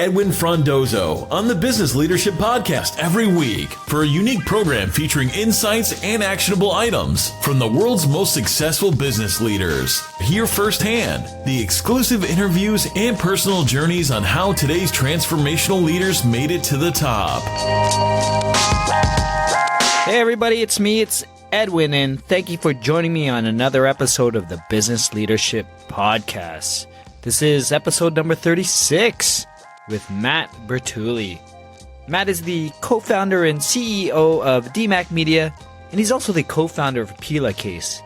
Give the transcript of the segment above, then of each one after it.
Edwin Frondozo on the Business Leadership Podcast every week for a unique program featuring insights and actionable items from the world's most successful business leaders. Hear firsthand the exclusive interviews and personal journeys on how today's transformational leaders made it to the top. Hey everybody, it's me, it's Edwin, and thank you for joining me on another episode of the Business Leadership Podcast. This is episode number 36 with Matt Bertulli. Matt is the co-founder and CEO of DMACC Media, and he's also the co-founder of Pela Case.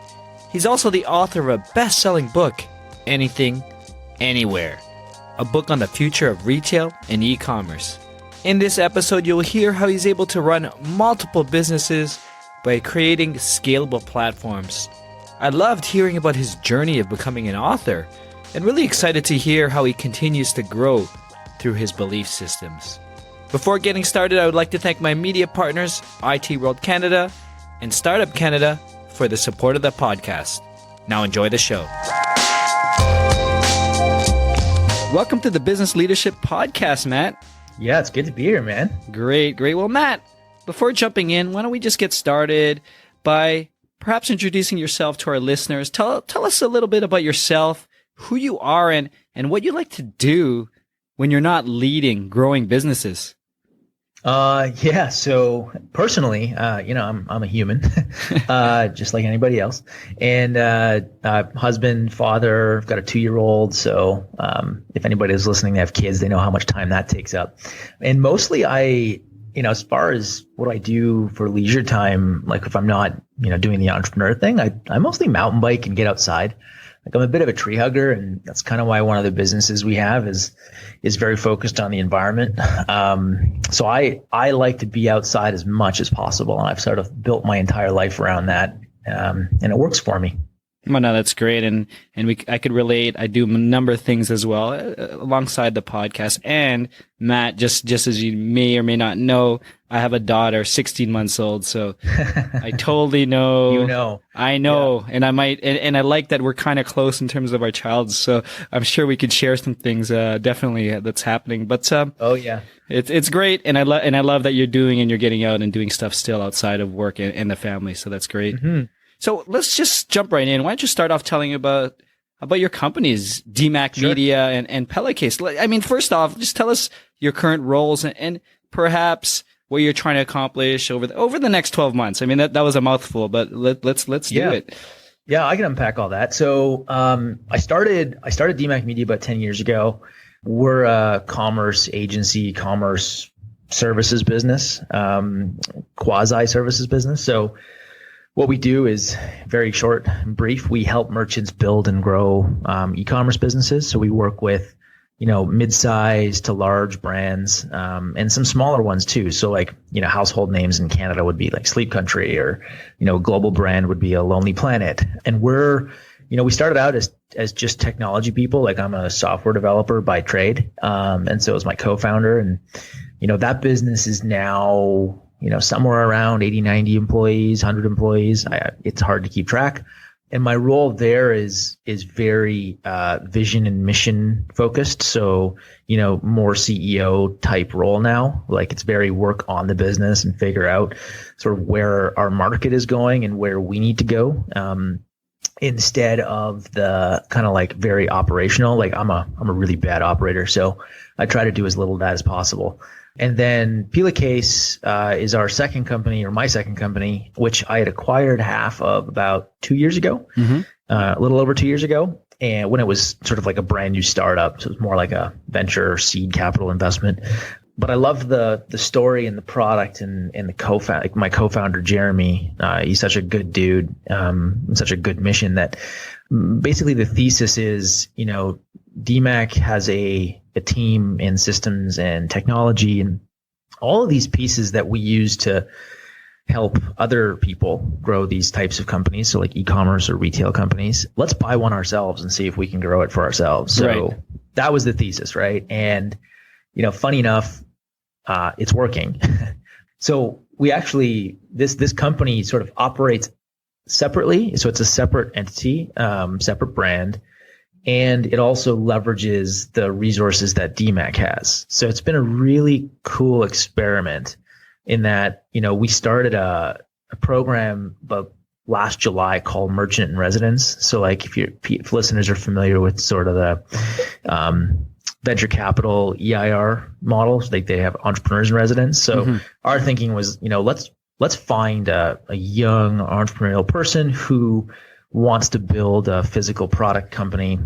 He's also the author of a best-selling book, Anything, Anywhere, a book on the future of retail and e-commerce. In this episode, you'll hear how he's able to run multiple businesses by creating scalable platforms. I loved hearing about his journey of becoming an author, and really excited to hear how he continues to grow through his belief systems. Before getting started, I would like to thank my media partners, IT World Canada and Startup Canada, for the support of the podcast. Now enjoy the show. Welcome to the Business Leadership Podcast, Matt. Yeah, it's good to be here, man. Great. Well, Matt, before jumping in, why don't we just get started by perhaps introducing yourself to our listeners. Tell us a little bit about yourself, who you are, and what you like to do when you're not leading growing businesses. Yeah. So personally, I'm a human, just like anybody else, and husband, father. I've got a 2-year-old. So if anybody is listening, they have kids, they know how much time that takes up. And mostly, as far as what I do for leisure time, like if I'm not, doing the entrepreneur thing, I mostly mountain bike and get outside. Like I'm a bit of a tree hugger, and that's kind of why one of the businesses we have is very focused on the environment. So I like to be outside as much as possible, and I've sort of built my entire life around that, and it works for me. Well, no, that's great, and I could relate. I do a number of things as well alongside the podcast. And Matt, just as you may or may not know, I have a daughter, 16 months old. So I totally know. I know, yeah. And I might, and I like that we're kind of close in terms of our child. So I'm sure we could share some things, definitely that's happening. But oh yeah, it's great, and I love that you're doing and you're getting out and doing stuff still outside of work and the family. So that's great. Mm-hmm. So let's just jump right in. Why don't you start off telling about your companies, DMACC Media and Pela Case? I mean, first off, just tell us your current roles and perhaps what you're trying to accomplish over the next 12 months. I mean, that was a mouthful, but let's do it. Yeah, I can unpack all that. So I started DMACC Media about 10 years ago. We're a commerce agency, commerce services business, quasi services business. So what we do is very short and brief. We help merchants build and grow e-commerce businesses. So we work with, mid-size to large brands, and some smaller ones too. So like, household names in Canada would be like Sleep Country, or, global brand would be a Lonely Planet. And we started out as just technology people. Like I'm a software developer by trade. And so is my co-founder. And, that business is now, somewhere around 80, 90 employees, 100 employees. It's hard to keep track. And my role there is very vision and mission focused. So, more CEO type role now. Like it's very work on the business and figure out sort of where our market is going and where we need to go. Instead of the kind of like very operational. Like I'm a really bad operator, so I try to do as little of that as possible. And then Pela Case is our second company, or my second company, which I had acquired half of about 2 years ago, a little over 2 years ago. And when it was sort of like a brand new startup, so it was more like a venture seed capital investment. But I love the story and the product and the my co-founder, Jeremy. He's such a good dude, such a good mission that basically the thesis is, DMACC has a team in systems and technology and all of these pieces that we use to help other people grow these types of companies. So like e-commerce or retail companies, let's buy one ourselves and see if we can grow it for ourselves. So that was the thesis, right? And, funny enough, it's working. So we actually, this company sort of operates separately. So it's a separate entity, separate brand. and it also leverages the resources that DMACC has. So it's been a really cool experiment in that, we started a program last July called Merchant in Residence. So like if listeners are familiar with sort of the venture capital EIR models, like they have entrepreneurs in residence. So our thinking was, let's find a young entrepreneurial person who wants to build a physical product company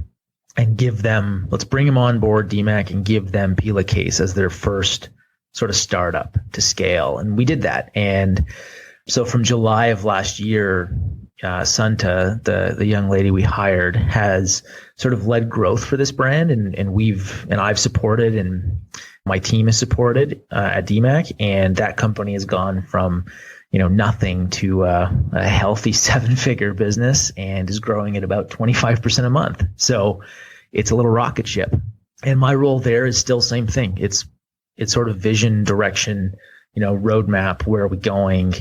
and let's bring them on board DMACC and give them Pela Case as their first sort of startup to scale. And we did that. And so from July of last year, Santa, the young lady we hired, has sort of led growth for this brand, and I've supported, and my team has supported at DMACC, and that company has gone from nothing to a healthy 7-figure business and is growing at about 25% a month. So it's a little rocket ship, and my role there is still same thing. It's sort of vision, direction, roadmap. Where are we going?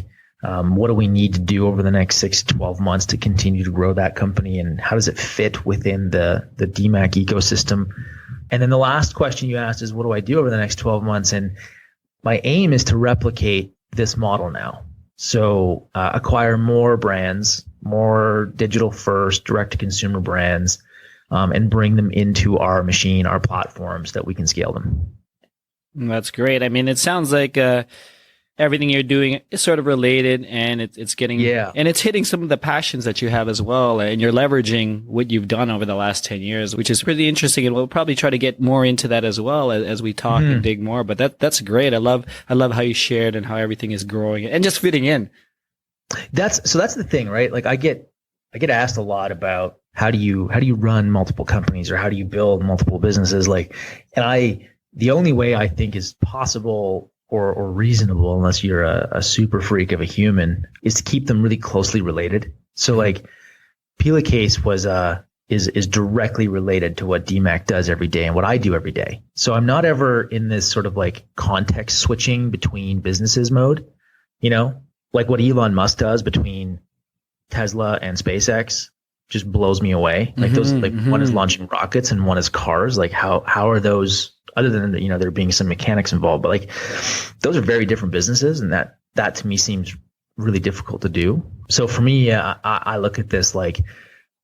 What do we need to do over the next 6 to 12 months to continue to grow that company? And how does it fit within the DMACC ecosystem? And then the last question you asked is, what do I do over the next 12 months? And my aim is to replicate this model now. So acquire more brands, more digital first, direct to consumer brands, and bring them into our machine, our platforms that we can scale them. That's great. I mean, it sounds like everything you're doing is sort of related, and it's getting, and it's hitting some of the passions that you have as well. And you're leveraging what you've done over the last 10 years, which is pretty interesting. And we'll probably try to get more into that as well as we talk and dig more. But that's great. I love how you shared and how everything is growing and just fitting in. That's the thing, right? Like I get asked a lot about how do you run multiple companies or how do you build multiple businesses? The only way I think is possible or reasonable, unless you're a super freak of a human, is to keep them really closely related. So like Pela Case is directly related to what DMACC does every day and what I do every day. So I'm not ever in this sort of like context switching between businesses mode, like what Elon Musk does between Tesla and SpaceX just blows me away. Like one is launching rockets and one is cars. Like how are those, other than, there being some mechanics involved, but like those are very different businesses. And that to me seems really difficult to do. So for me, I look at this like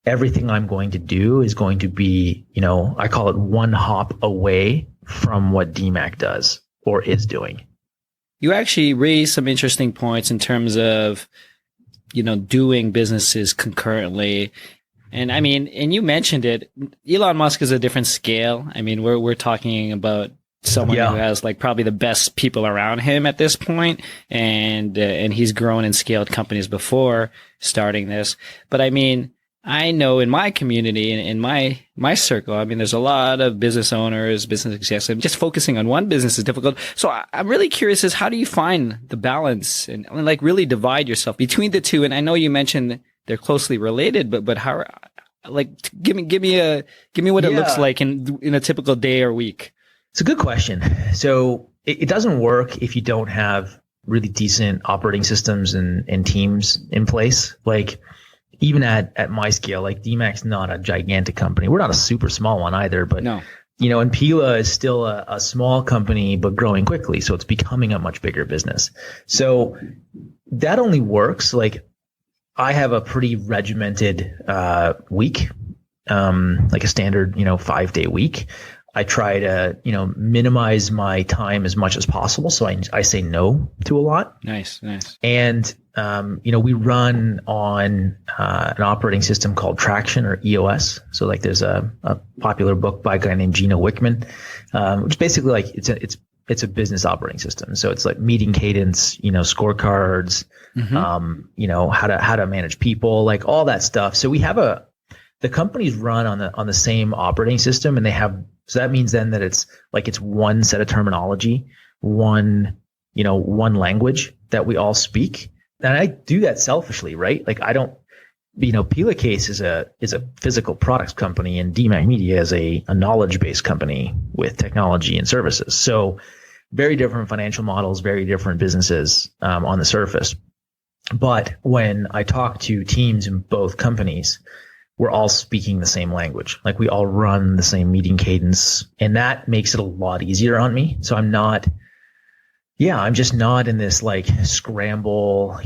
everything I'm going to do is going to be, I call it one hop away from what DMACC does or is doing. You actually raised some interesting points in terms of, doing businesses concurrently. And I mean, and you mentioned it, Elon Musk is a different scale. I mean, we're talking about someone who has like probably the best people around him at this point, and he's grown and scaled companies before starting this. But I mean, I know in my community and in my circle, I mean, there's a lot of business owners, business executives. Just focusing on one business is difficult. So I'm really curious is how do you find the balance and like really divide yourself between the two? And I know you mentioned they're closely related, but how, like, give me what it looks like in a typical day or week. It's a good question. So it doesn't work if you don't have really decent operating systems and teams in place. Like even at my scale, like DMACC's not a gigantic company. We're not a super small one either, but no. And Pela is still a small company, but growing quickly. So it's becoming a much bigger business. So that only works. Like I have a pretty regimented week, like a standard, 5-day week. I try to, minimize my time as much as possible. So I say no to a lot. Nice. And, we run on an operating system called Traction or EOS. So like there's a popular book by a guy named Gino Wickman, which basically like it's a business operating system. So it's like meeting cadence, scorecards, how to manage people, like all that stuff. So we have the companies run on the same operating system, and so that means then that it's one set of terminology, one language that we all speak. And I do that selfishly, right? Like I don't, Pela Case is a physical products company, and DMACC Media is a knowledge-based company with technology and services. So very different financial models, very different businesses on the surface. But when I talk to teams in both companies, we're all speaking the same language. Like we all run the same meeting cadence, and that makes it a lot easier on me. So I'm just not in this like scramble,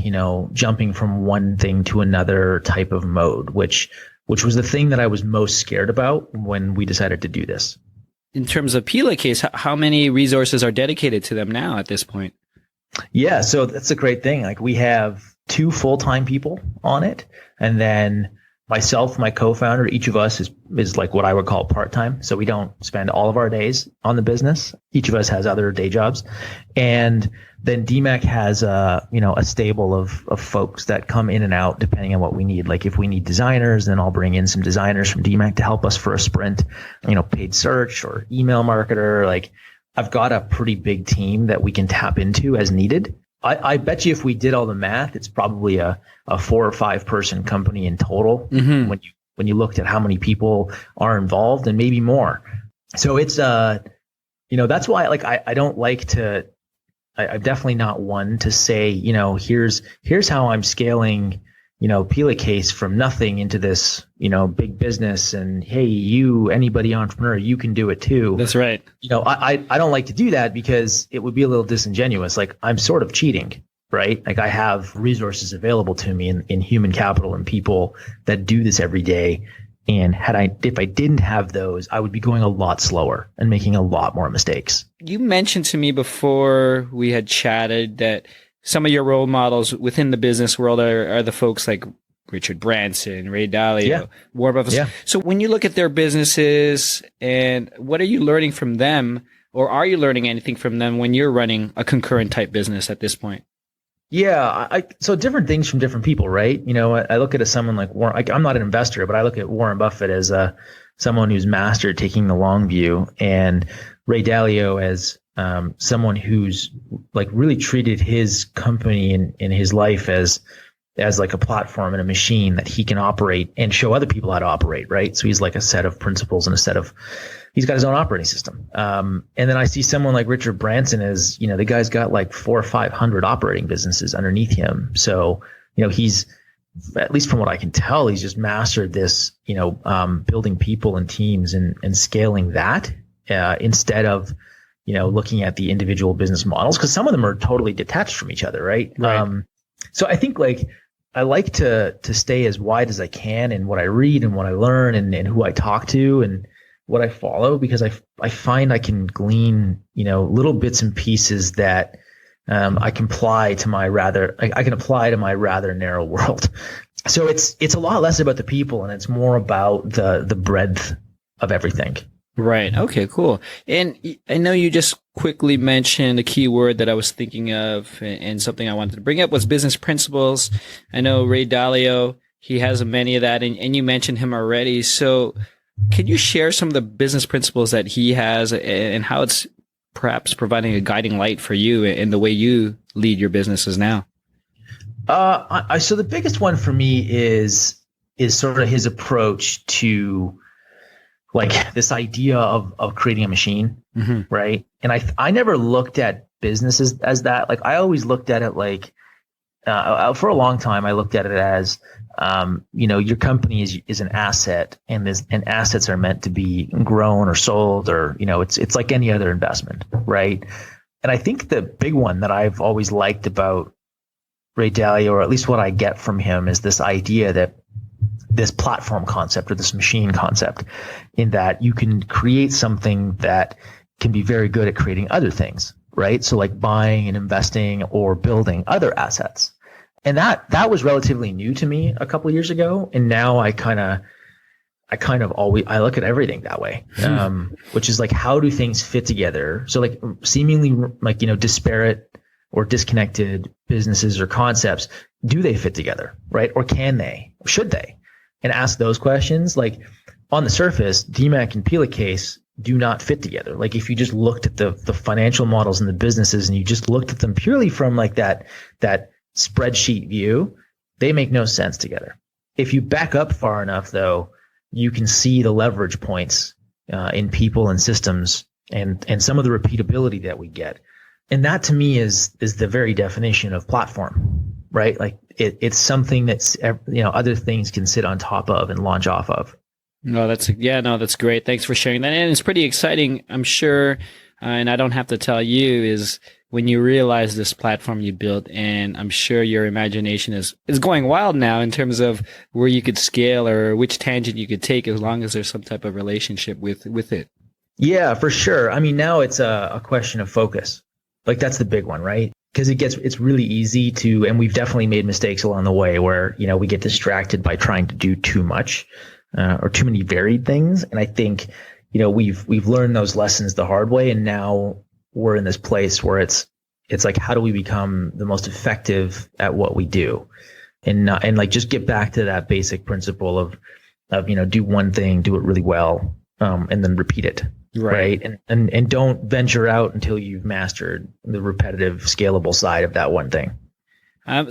jumping from one thing to another type of mode, which was the thing that I was most scared about when we decided to do this. In terms of Pela Case, how many resources are dedicated to them now at this point? Yeah, so that's a great thing. Like we have 2 full-time people on it, and then myself, my co-founder, each of us is like what I would call part-time. So we don't spend all of our days on the business. Each of us has other day jobs. And then DMACC has a stable of folks that come in and out depending on what we need. Like if we need designers, then I'll bring in some designers from DMACC to help us for a sprint, paid search or email marketer. Like I've got a pretty big team that we can tap into as needed. I bet you if we did all the math, it's probably a 4 or 5 person company in total when you looked at how many people are involved, and maybe more. So it's that's why I don't like to. I'm definitely not one to say here's how I'm scaling Pela Case from nothing into this big business, and hey, anybody entrepreneur, you can do it too. That's right. I don't like to do that because it would be a little disingenuous. Like I'm sort of cheating, right? Like I have resources available to me in human capital and people that do this every day. And if I didn't have those, I would be going a lot slower and making a lot more mistakes. You mentioned to me before we had chatted that some of your role models within the business world are the folks like Richard Branson, Ray Dalio, Warren Buffett. Yeah. So when you look at their businesses, and what are you learning from them, or are you learning anything from them when you're running a concurrent type business at this point? Yeah, so different things from different people, right? I look at someone like Warren. I'm not an investor, but I look at Warren Buffett as someone who's mastered taking the long view, and Ray Dalio as someone who's like really treated his company in his life as like a platform and a machine that he can operate and show other people how to operate, right? So he's like a set of principles and he's got his own operating system. And then I see someone like Richard Branson as, the guy's got like 400 or 500 operating businesses underneath him. So, he's, at least from what I can tell, he's just mastered this, building people and teams and scaling that, instead of, looking at the individual business models, because some of them are totally detached from each other, right? So I think I like to stay as wide as I can in what I read and what I learn and who I talk to and what I follow, because I find I can glean, little bits and pieces that I can apply to my rather narrow world. So it's a lot less about the people and it's more about the breadth of everything. Right. Okay, cool. And I know you just quickly mentioned a key word that I was thinking of, and something I wanted to bring up was business principles. I know Ray Dalio, he has many of that, and you mentioned him already. So can you share some of the business principles that he has and how it's perhaps providing a guiding light for you in the way you lead your businesses now? So the biggest one for me is sort of his approach to like this idea of creating a machine, right? And I never looked at businesses as that. Like I always looked at it like, for a long time, I looked at it as, your company is an asset, and assets are meant to be grown or sold, or, it's like any other investment, right? And I think the big one that I've always liked about Ray Dalio, or at least what I get from him, is this idea that this platform concept or this machine concept, in that you can create something that can be very good at creating other things, right? So like buying and investing or building other assets. And that was relatively new to me a couple of years ago. And now I look at everything that way, which is like, how do things fit together? So like seemingly like, disparate or disconnected businesses or concepts, do they fit together, right? Or can they? Or should they? And ask those questions. Like on the surface, DMACC and Pela Case do not fit together. Like if you just looked at the financial models and the businesses and you just looked at them purely from like that spreadsheet view, they make no sense together. If you back up far enough though, you can see the leverage points in people and systems and some of the repeatability that we get. And that to me is the very definition of platform, right? Like it's something that's, other things can sit on top of and launch off of. No, that's great. Thanks for sharing that. And it's pretty exciting, I'm sure. And I don't have to tell you, is when you realize this platform you built, and I'm sure your imagination is going wild now in terms of where you could scale or which tangent you could take, as long as there's some type of relationship with it. Yeah, for sure. I mean, now it's a question of focus. Like, that's the big one, right? Because it's really easy to, and we've definitely made mistakes along the way where, we get distracted by trying to do too much, or too many varied things. And I think, we've learned those lessons the hard way. And now we're in this place where it's like, how do we become the most effective at what we do? And like, just get back to that basic principle of, do one thing, do it really well, and then repeat it. Right. And don't venture out until you've mastered the repetitive, scalable side of that one thing.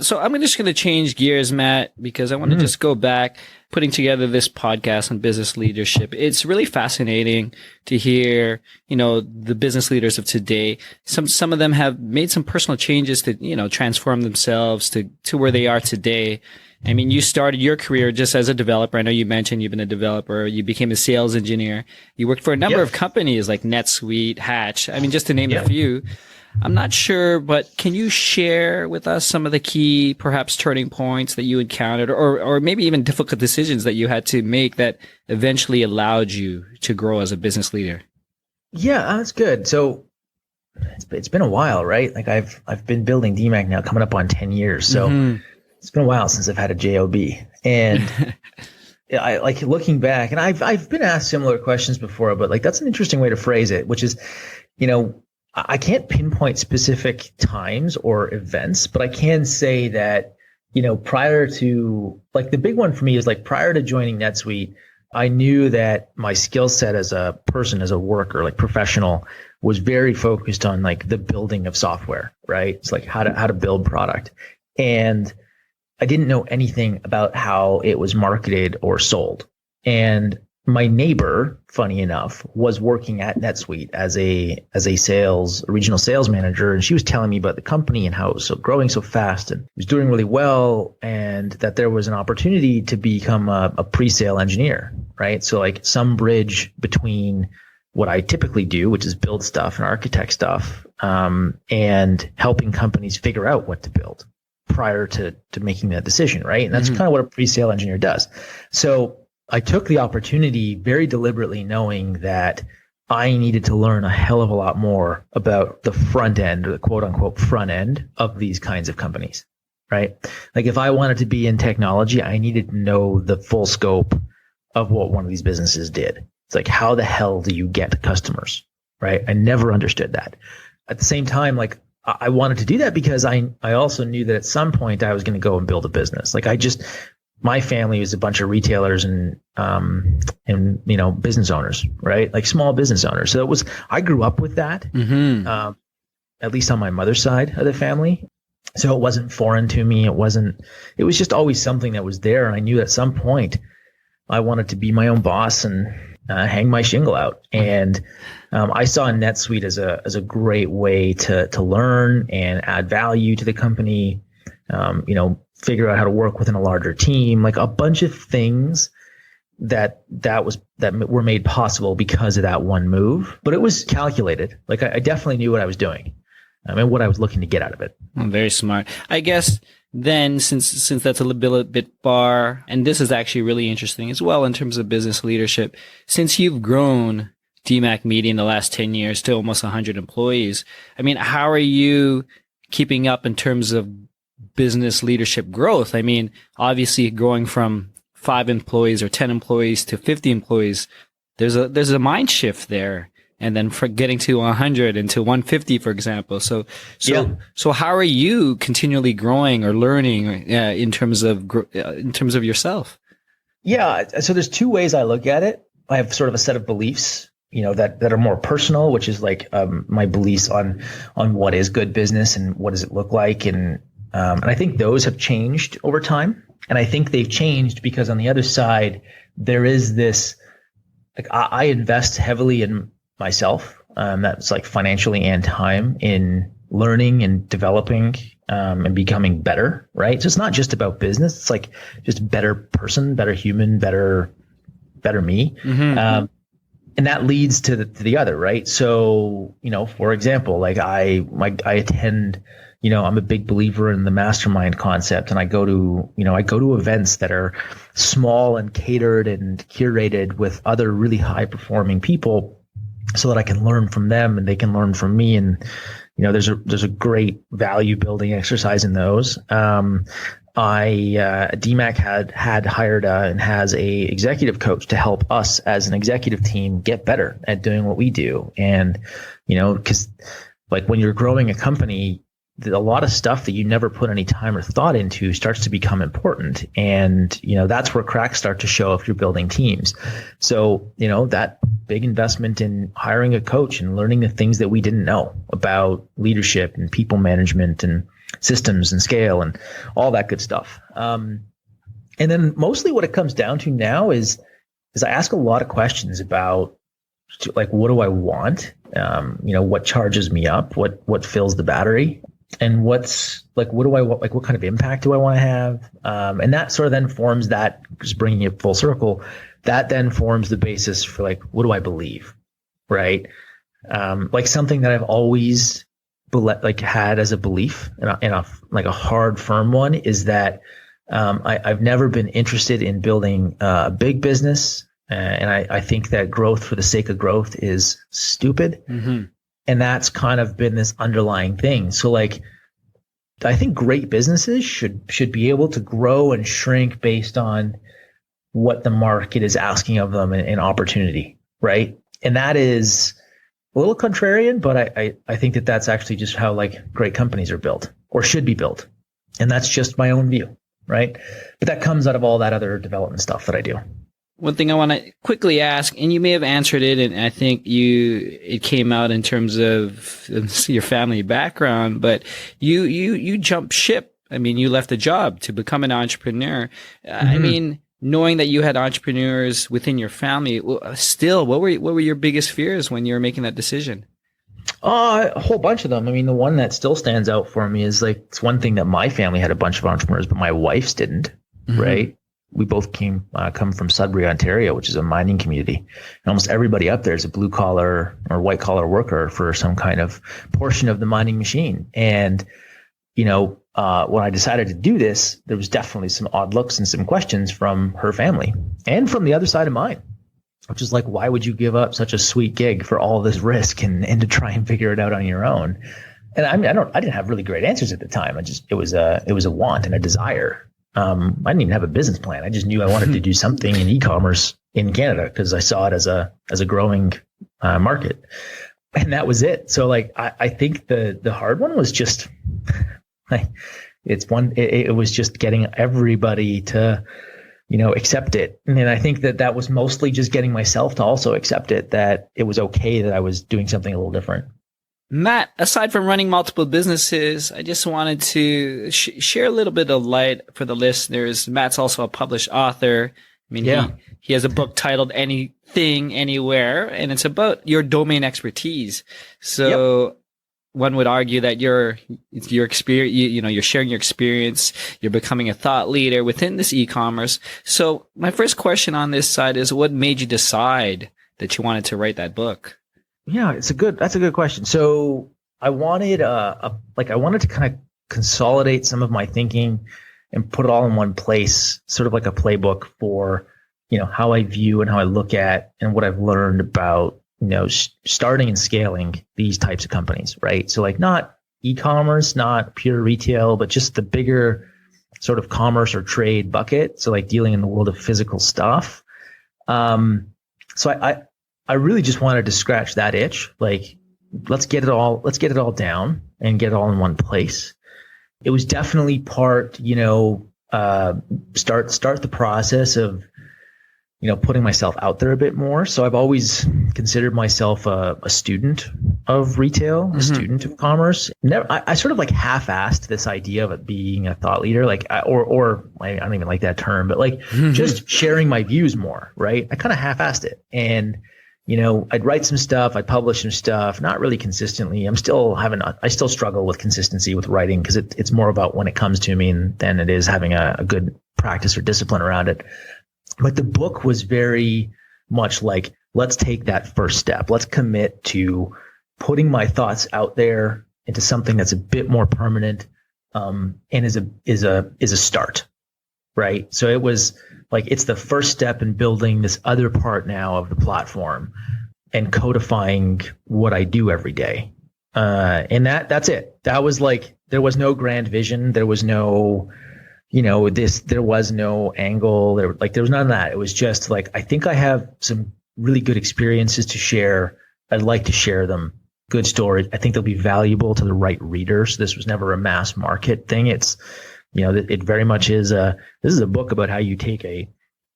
So I'm just going to change gears, Matt, because I want to just go back, putting together this podcast on business leadership. It's really fascinating to hear, the business leaders of today. Some of them have made some personal changes to, transform themselves to where they are today. I mean, you started your career just as a developer. I know you mentioned you've been a developer. You became a sales engineer. You worked for a number of companies like NetSuite, Hatch. I mean, just to name a few. I'm not sure, but can you share with us some of the key, perhaps, turning points that you encountered, or maybe even difficult decisions that you had to make that eventually allowed you to grow as a business leader? Yeah, that's good. So it's been a while, right? Like, I've been building DMACC now coming up on 10 years. So it's been a while since I've had a job, and I like looking back, and I've been asked similar questions before, but like, that's an interesting way to phrase it, which is, I can't pinpoint specific times or events, but I can say that, prior to, like, the big one for me is, like, prior to joining NetSuite, I knew that my skill set as a person, as a worker, like professional, was very focused on, like, the building of software, right? It's like how to build product. And I didn't know anything about how it was marketed or sold. And my neighbor, funny enough, was working at NetSuite as a regional sales manager. And she was telling me about the company and how it was growing so fast and it was doing really well, and that there was an opportunity to become a pre-sale engineer, right? So, like, some bridge between what I typically do, which is build stuff and architect stuff, and helping companies figure out what to build prior to making that decision, right? And that's kind of what a pre-sale engineer does. So I took the opportunity very deliberately, knowing that I needed to learn a hell of a lot more about the front end, or the quote unquote front end of these kinds of companies, right? Like, if I wanted to be in technology, I needed to know the full scope of what one of these businesses did. It's like, how the hell do you get customers, right? I never understood that. At the same time, like, I wanted to do that because I also knew that at some point I was going to go and build a business. Like, my family was a bunch of retailers and business owners, right? Like, small business owners. So I grew up with that, at least on my mother's side of the family. So it wasn't foreign to me. It was just always something that was there. And I knew at some point I wanted to be my own boss and hang my shingle out. And I saw NetSuite as a great way to learn and add value to the company. Figure out how to work within a larger team, like a bunch of things that were made possible because of that one move. But it was calculated. Like, I definitely knew what I was doing, and what I was looking to get out of it. Very smart. I guess then, since that's a little bit far, and this is actually really interesting as well in terms of business leadership, since you've grown DMACC Media in the last 10 years to almost 100 employees, I mean, how are you keeping up in terms of business leadership growth? I mean, obviously, growing from 5 employees or 10 employees to 50 employees, there's a mind shift there. And then for getting to 100 and to 150, for example. So how are you continually growing or learning in terms of yourself? Yeah. So there's 2 ways I look at it. I have sort of a set of beliefs, that are more personal, which is like my beliefs on what is good business and what does it look like, and I think those have changed over time. And I think they've changed because on the other side, there is this, like, I invest heavily in myself. That's like financially and time in learning and developing and becoming better, right? So it's not just about business. It's like just better person, better human, better me. And that leads to the other, right? So, for example, like I attend, I'm a big believer in the mastermind concept, and I go to events that are small and catered and curated with other really high performing people so that I can learn from them and they can learn from me. And, there's a great value building exercise in those. DMACC had hired and has a executive coach to help us as an executive team get better at doing what we do. And, because like when you're growing a company, a lot of stuff that you never put any time or thought into starts to become important. And, that's where cracks start to show if you're building teams. So, that big investment in hiring a coach and learning the things that we didn't know about leadership and people management and systems and scale and all that good stuff. And then mostly what it comes down to now is I ask a lot of questions about like, what do I want? What charges me up? What fills the battery? And what's like, what do I want? Like, what kind of impact do I want to have? And that sort of then forms that, just bringing it full circle, that then forms the basis for like, what do I believe? Right. Like something that I've always had as a belief and a hard, firm one is that, I've never been interested in building a big business. And I think that growth for the sake of growth is stupid. And that's kind of been this underlying thing. So like, I think great businesses should be able to grow and shrink based on what the market is asking of them in opportunity, right? And that is a little contrarian, but I think that that's actually just how like great companies are built or should be built. And that's just my own view, right? But that comes out of all that other development stuff that I do. One thing I want to quickly ask, and you may have answered it, and I think it came out in terms of your family background, but you jumped ship. I mean, you left a job to become an entrepreneur. I mean, knowing that you had entrepreneurs within your family, still, what were your biggest fears when you were making that decision? A whole bunch of them. I mean, the one that still stands out for me is like, it's one thing that my family had a bunch of entrepreneurs, but my wife's didn't, right? We both come from Sudbury, Ontario, which is a mining community. And almost everybody up there is a blue collar or white collar worker for some kind of portion of the mining machine. And, when I decided to do this, there was definitely some odd looks and some questions from her family and from the other side of mine, which is like, why would you give up such a sweet gig for all this risk and to try and figure it out on your own? And I mean, I didn't have really great answers at the time. It was a want and a desire. I didn't even have a business plan. I just knew I wanted to do something in e-commerce in Canada because I saw it as a growing market, and that was it. So like, I think the hard one was just like, it was just getting everybody to, accept it. And I think that was mostly just getting myself to also accept it, that it was okay that I was doing something a little different. Matt, aside from running multiple businesses, I just wanted to share a little bit of light for the listeners. Matt's also a published author. I mean, he has a book titled Anything, Anywhere, and it's about your domain expertise. So one would argue that your experience, you're sharing your experience, you're becoming a thought leader within this e-commerce. So my first question on this side is, what made you decide that you wanted to write that book? Yeah, that's a good question. So I wanted to kind of consolidate some of my thinking and put it all in one place, sort of like a playbook for, how I view and how I look at and what I've learned about, starting and scaling these types of companies, right? So like not e-commerce, not pure retail, but just the bigger sort of commerce or trade bucket. So like dealing in the world of physical stuff. So I really just wanted to scratch that itch. Like, let's get it all down and get it all in one place. It was definitely part, start the process of, putting myself out there a bit more. So I've always considered myself a student of retail, a student of commerce. I sort of like half-assed this idea of it being a thought leader, like, or I don't even like that term, but like just sharing my views more, right? I kind of half-assed it. And I'd write some stuff, I'd publish some stuff, not really consistently. I still struggle with consistency with writing because it's more about when it comes to me than it is having a good practice or discipline around it. But the book was very much like, let's take that first step. Let's commit to putting my thoughts out there into something that's a bit more permanent, and is a start, right? So it was like, it's the first step in building this other part now of the platform and codifying what I do every day. And that's it. That was like, there was no grand vision. There was no, there was no angle. There was none of that. It was just like, I think I have some really good experiences to share. I'd like to share them. Good stories. I think they'll be valuable to the right readers. This was never a mass market thing. It's, it very much is this is a book about how you take a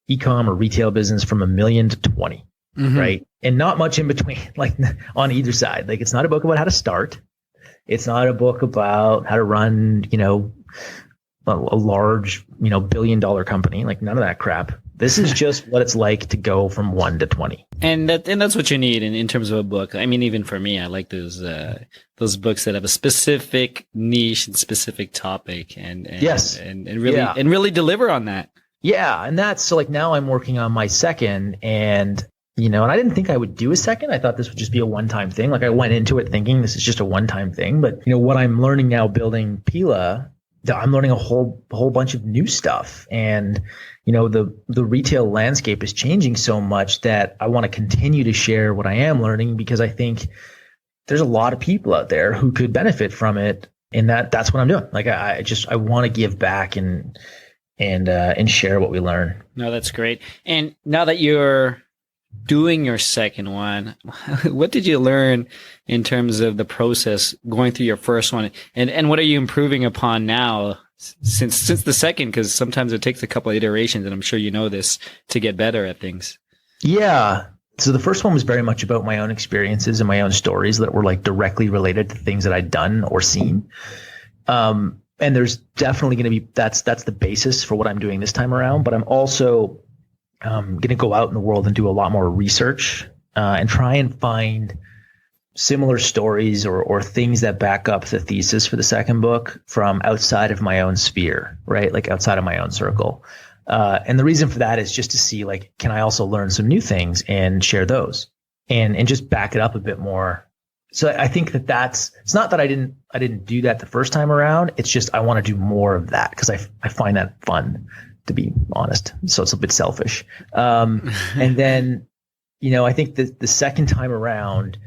e-com or retail business from 1 million to 20, right? And not much in between, like on either side. Like, it's not a book about how to start. It's not a book about how to run, a large, $1 billion company. Like, none of that crap. This is just what it's like to go from 1 to 20. And that's what you need in terms of a book. I mean, even for me, I like those books that have a specific niche and specific topic and yes. and really deliver on that. Yeah. And that's so, like, now I'm working on my second, and and I didn't think I would do a second. I thought this would just be a one-time thing. Like, I went into it thinking this is just a one-time thing. But what I'm learning now building Pela, I'm learning a whole bunch of new stuff. And the retail landscape is changing so much that I want to continue to share what I am learning, because I think there's a lot of people out there who could benefit from it. And that's what I'm doing. Like, I want to give back and share what we learn. No, that's great. And now that you're doing your second one, what did you learn in terms of the process going through your first one, and what are you improving upon now since the second? Because sometimes it takes a couple of iterations, and I'm sure you know this, to get better at things. Yeah. So the first one was very much about my own experiences and my own stories that were like directly related to things that I'd done or seen. And there's definitely going to be, that's the basis for what I'm doing this time around. But I'm also going to go out in the world and do a lot more research and try and find similar stories or things that back up the thesis for the second book from outside of my own sphere, right? Like outside of my own circle. And the reason for that is just to see, like, can I also learn some new things and share those and just back it up a bit more. So I think it's not that I didn't do that the first time around. It's just, I want to do more of that because I find that fun, to be honest. So it's a bit selfish. And then, I think the second time around,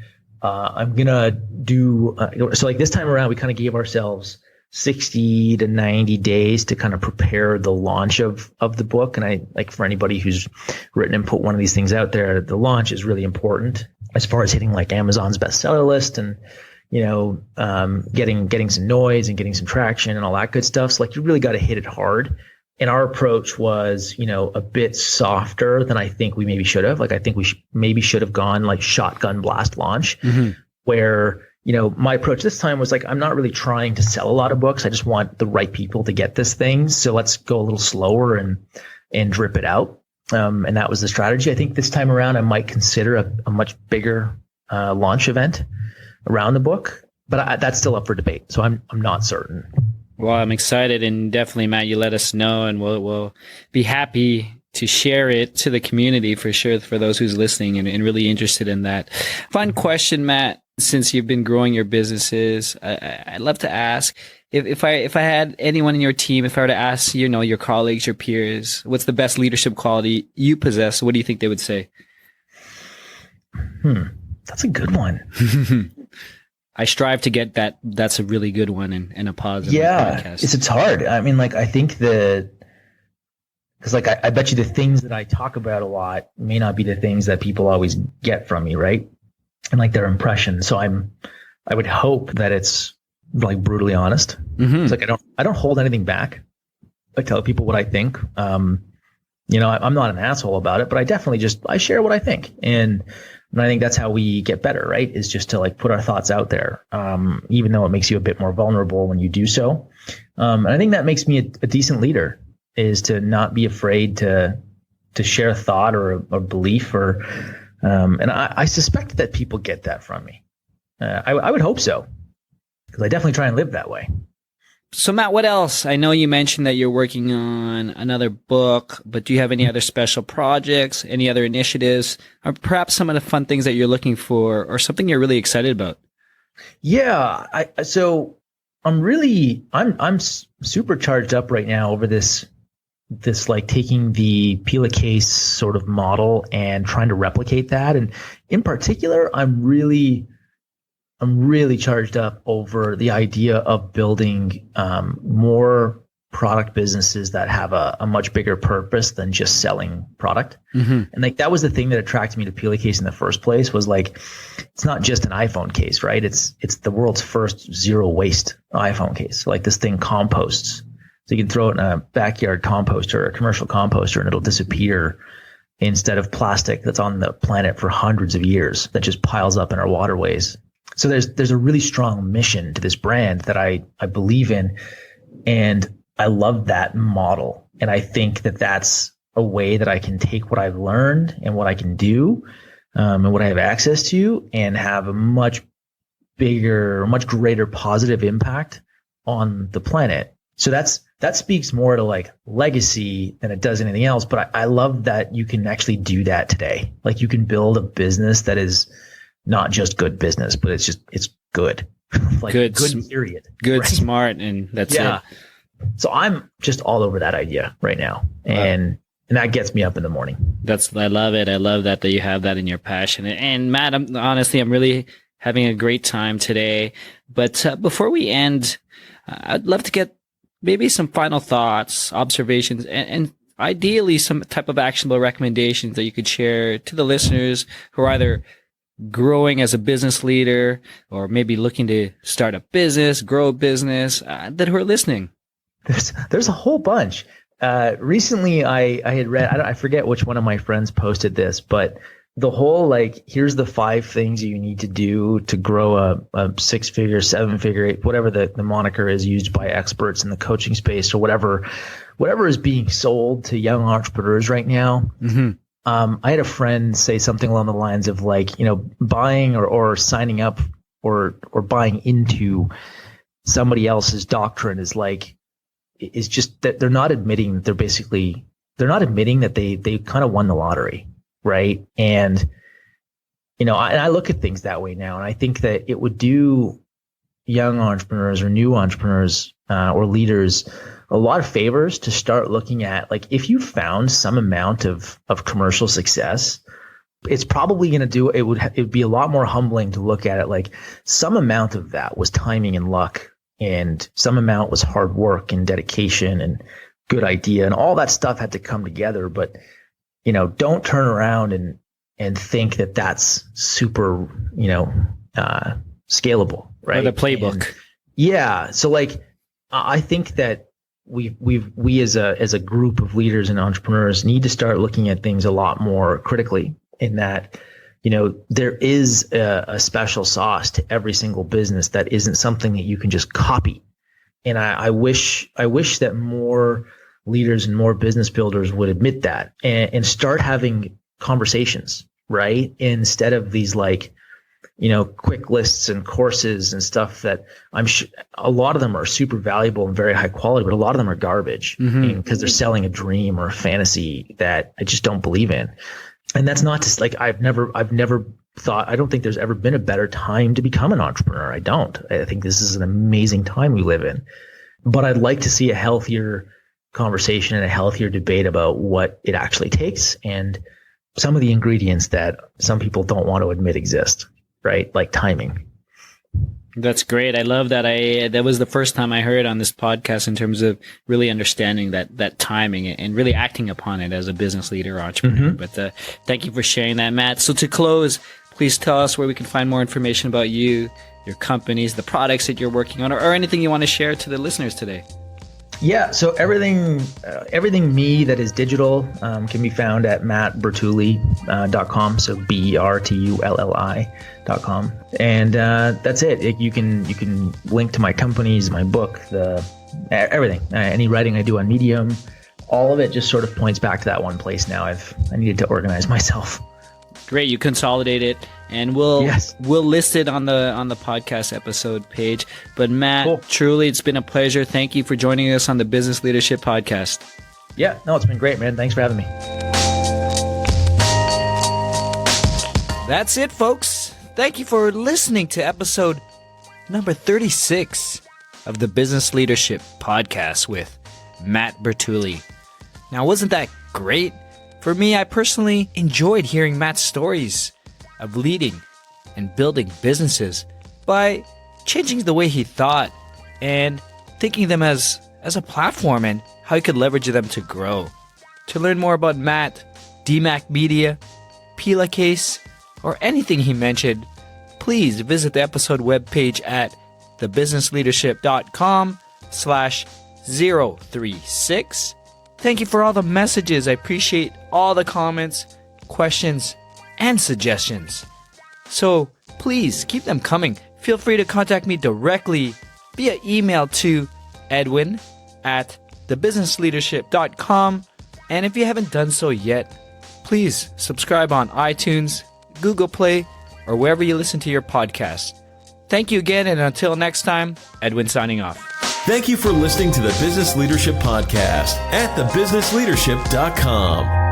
I'm going to do, so like this time around, we kind of gave ourselves 60 to 90 days to kind of prepare the launch of the book. And I, like, for anybody who's written and put one of these things out there, the launch is really important as far as hitting like Amazon's bestseller list and, getting some noise and getting some traction and all that good stuff. So like, you really got to hit it hard. And our approach was, a bit softer than I think we maybe should have. Like, I think we maybe should have gone like shotgun blast launch, where, my approach this time was like, I'm not really trying to sell a lot of books. I just want the right people to get this thing. So let's go a little slower and drip it out. And that was the strategy. I think this time around, I might consider a much bigger launch event around the book, but that's still up for debate. So I'm not certain. Well, I'm excited, and definitely, Matt, you let us know, and we'll be happy to share it to the community for sure, for those who's listening and really interested in that. Fun question, Matt, since you've been growing your businesses, I'd love to ask, if I had anyone in your team, if I were to ask, your colleagues, your peers, what's the best leadership quality you possess, what do you think they would say? That's a good one. I strive to get that. That's a really good one and a positive. Yeah, podcast. It's hard. I mean, like, I think because like, I bet you the things that I talk about a lot may not be the things that people always get from me, right? And like their impression. So I would hope that it's like brutally honest. It's like, I don't hold anything back. I tell people what I think. I'm not an asshole about it, but I definitely I share what I think. And I think that's how we get better, right? Is just to like put our thoughts out there, even though it makes you a bit more vulnerable when you do so. And I think that makes me a decent leader, is to not be afraid to share a thought or a belief or And I suspect that people get that from me. I would hope so, because I definitely try and live that way. So Matt, what else? I know you mentioned that you're working on another book, but do you have any other special projects, any other initiatives, or perhaps some of the fun things that you're looking for, or something you're really excited about? Yeah. I'm super charged up right now over this like taking the Pela Case sort of model and trying to replicate that. And in particular, I'm really charged up over the idea of building more product businesses that have a much bigger purpose than just selling product. Mm-hmm. And like that was the thing that attracted me to Pela Case in the first place, was like, it's not just an iPhone case, right? It's the world's first zero waste iPhone case. Like this thing composts. So you can throw it in a backyard composter or a commercial composter and it'll disappear, instead of plastic that's on the planet for hundreds of years that just piles up in our waterways. So there's a really strong mission to this brand that I believe in, and I love that model. And I think that that's a way that I can take what I've learned and what I can do, and what I have access to, and have a much bigger, much greater positive impact on the planet. So that speaks more to like legacy than it does anything else. But I love that you can actually do that today. Like you can build a business that is not just good business, but it's good. Like good period. Good, right? Smart, and that's it. So I'm just all over that idea right now. And that gets me up in the morning. I love it. I love that you have that in your passion. And Matt, I'm really having a great time today. But before we end, I'd love to get maybe some final thoughts, observations, and ideally some type of actionable recommendations that you could share to the listeners who are either growing as a business leader or maybe looking to start a business, grow a business, that who are listening. There's a whole bunch. Recently I had read, I forget which one of my friends posted this, but the whole, like, here's the 5 things you need to do to grow a 6-figure, 7-figure, 8, whatever the moniker is used by experts in the coaching space, or whatever is being sold to young entrepreneurs right now. Mm-hmm. I had a friend say something along the lines of like, buying or signing up or buying into somebody else's doctrine is just that they're not admitting that they kind of won the lottery. Right. And, I look at things that way now, and I think that it would do young entrepreneurs or new entrepreneurs or leaders a lot of favors to start looking at, like, if you found some amount of commercial success, it's probably going to it would be a lot more humbling to look at it like some amount of that was timing and luck, and some amount was hard work and dedication and good idea, and all that stuff had to come together. But don't turn around and think that that's super, scalable, right? Or the playbook. So like, I think that we as a group of leaders and entrepreneurs need to start looking at things a lot more critically, in that, there is a special sauce to every single business that isn't something that you can just copy. And I wish that more leaders and more business builders would admit that and start having conversations, right? Instead of these quick lists and courses and stuff that I'm sure a lot of them are super valuable and very high quality, but a lot of them are garbage because they're selling a dream or a fantasy that I just don't believe in. And that's not just like, I've never thought, I don't think there's ever been a better time to become an entrepreneur. I don't. I think this is an amazing time we live in, but I'd like to see a healthier conversation and a healthier debate about what it actually takes and some of the ingredients that some people don't want to admit exist, right? Like timing. That's great. I love that. That was the first time I heard on this podcast in terms of really understanding that timing and really acting upon it as a business leader or entrepreneur. Mm-hmm. But thank you for sharing that, Matt. So to close, please tell us where we can find more information about you, your companies, the products that you're working on, or anything you want to share to the listeners today. Yeah, so everything me that is digital can be found at mattbertulli.com. So BERTULLI.com, and that's it. You can link to my companies, my book, everything, any writing I do on Medium, all of it just sort of points back to that one place. Now I needed to organize myself. Great, you consolidate it, and we'll list it on the podcast episode page. But Matt, Cool. Truly, it's been a pleasure. Thank you for joining us on the Business Leadership Podcast. Yeah, no, it's been great, man. Thanks for having me. That's it, folks. Thank you for listening to episode number 36 of the Business Leadership Podcast with Matt Bertulli. Now, wasn't that great? For me, I personally enjoyed hearing Matt's stories of leading and building businesses by changing the way he thought and thinking them as a platform and how he could leverage them to grow. To learn more about Matt, DMACC Media, Pela Case, or anything he mentioned, please visit the episode webpage at thebusinessleadership.com/036. Thank you for all the messages. I appreciate all the comments, questions, and suggestions. So please keep them coming. Feel free to contact me directly via email to edwin@thebusinessleadership.com. And if you haven't done so yet, please subscribe on iTunes, Google Play, or wherever you listen to your podcast. Thank you again, and until next time, Edwin signing off. Thank you for listening to the Business Leadership Podcast at thebusinessleadership.com.